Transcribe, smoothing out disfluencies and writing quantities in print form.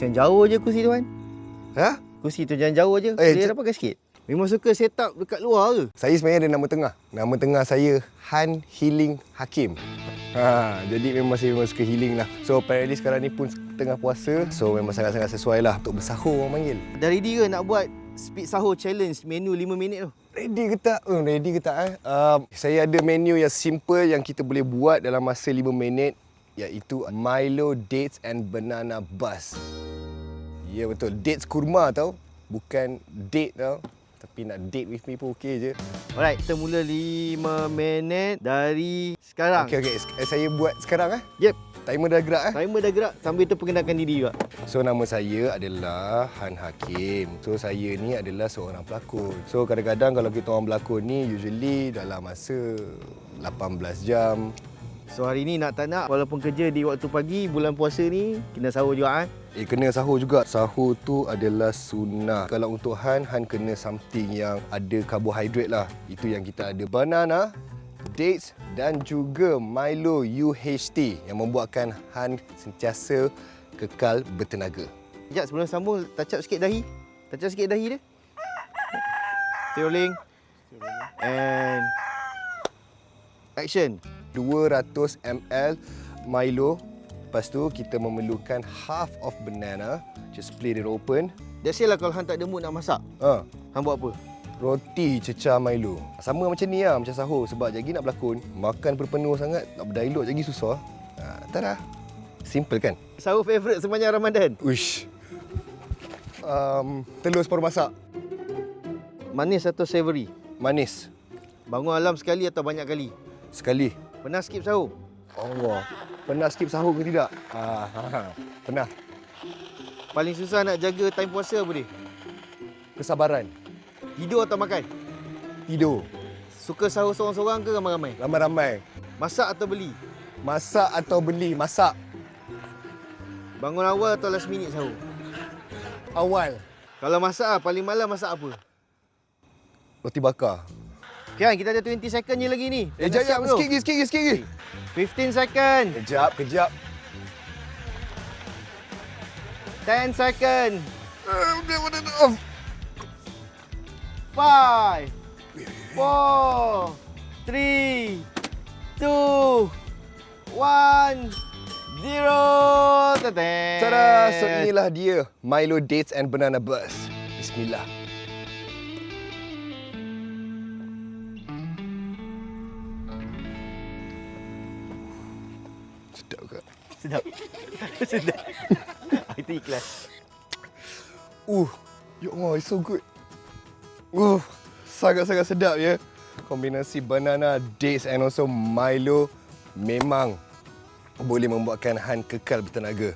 Macam jauh je kursi tu kan. Ha? Kursi tu jangan jauh je. Dia rapatkan sikit. Memang suka set up dekat luar ke? Saya sebenarnya ada nama tengah. Nama tengah saya Han Healing Hakim. Jadi memang saya suka healing lah. So apparently sekarang ni pun tengah puasa. So memang sangat-sangat sesuai lah untuk bersahur orang panggil. Dah ready ke nak buat speed sahur challenge menu 5 minit tu? Ready ke tak? Ready ke tak? Saya ada menu yang simple yang kita boleh buat dalam masa 5 minit. Iaitu Milo Dates and Banana Bus. Ya betul, dates kurma tau. Bukan date tau. Tapi nak date with me pun okey je. Alright, kita mula 5 minit dari sekarang. Okey. Saya buat sekarang Yep. Timer dah gerak Timer dah gerak sambil tu perkenalkan diri juga. So nama saya adalah Han Hakim. So saya ni adalah seorang pelakon. So kadang-kadang kalau kita orang berlakon ni usually dalam masa 18 jam. So hari ni nak tak nak walaupun kerja di waktu pagi bulan puasa ni kena sahur juga Kena sahur juga. Sahur tu adalah sunnah. Kalau untuk Han kena something yang ada karbohidrat lah. Itu yang kita ada banana, dates dan juga Milo UHT yang membuatkan Han sentiasa kekal bertenaga. Sekejap sebelum sambung touch up sikit dahi. Touch up sikit dahi dia. Rolling. And action. 200 ml Milo. Lepas tu kita memerlukan half of banana. Just split it open. Biasalah kalau hang tak ada mood nak masak. Hang buat apa? Roti cecah Milo. Sama macam ni lah, macam sahur. Sebab lagi nak berlakon, makan berpenuh sangat, nak berdialog lagi susah. Tada. Simple kan? Sahur favourite sepanjang Ramadan? Uish. Telur separuh masak. Manis atau savoury? Manis. Bangun alam sekali atau banyak kali? Sekali. Pernah skip sahur? Allah. Pernah skip sahur ke tidak? Pernah. Paling susah nak jaga time puasa apa dia? Kesabaran. Tidur atau makan? Tidur. Suka sahur seorang-seorang ke ramai-ramai? Ramai-ramai. Masak atau beli? Masak atau beli? Masak. Bangun awal atau last minute sahur? Awal. Kalau masak paling malam masak apa? Roti bakar. Kan kita ada 20 second je lagi ni. Sekejap. Sikit lagi. 15 second. Kejap. 10 second. Udah off. 5 4 3 2 1 0. Tada! So inilah dia Milo Dates and Banana Bus. Bismillah. Sedap ke? Sedap. Sedap. Itu ikhlas. Ya Allah, it's so good. Sangat-sangat sedap ya. Kombinasi banana, dates and also Milo memang boleh membuatkan Han kekal bertenaga.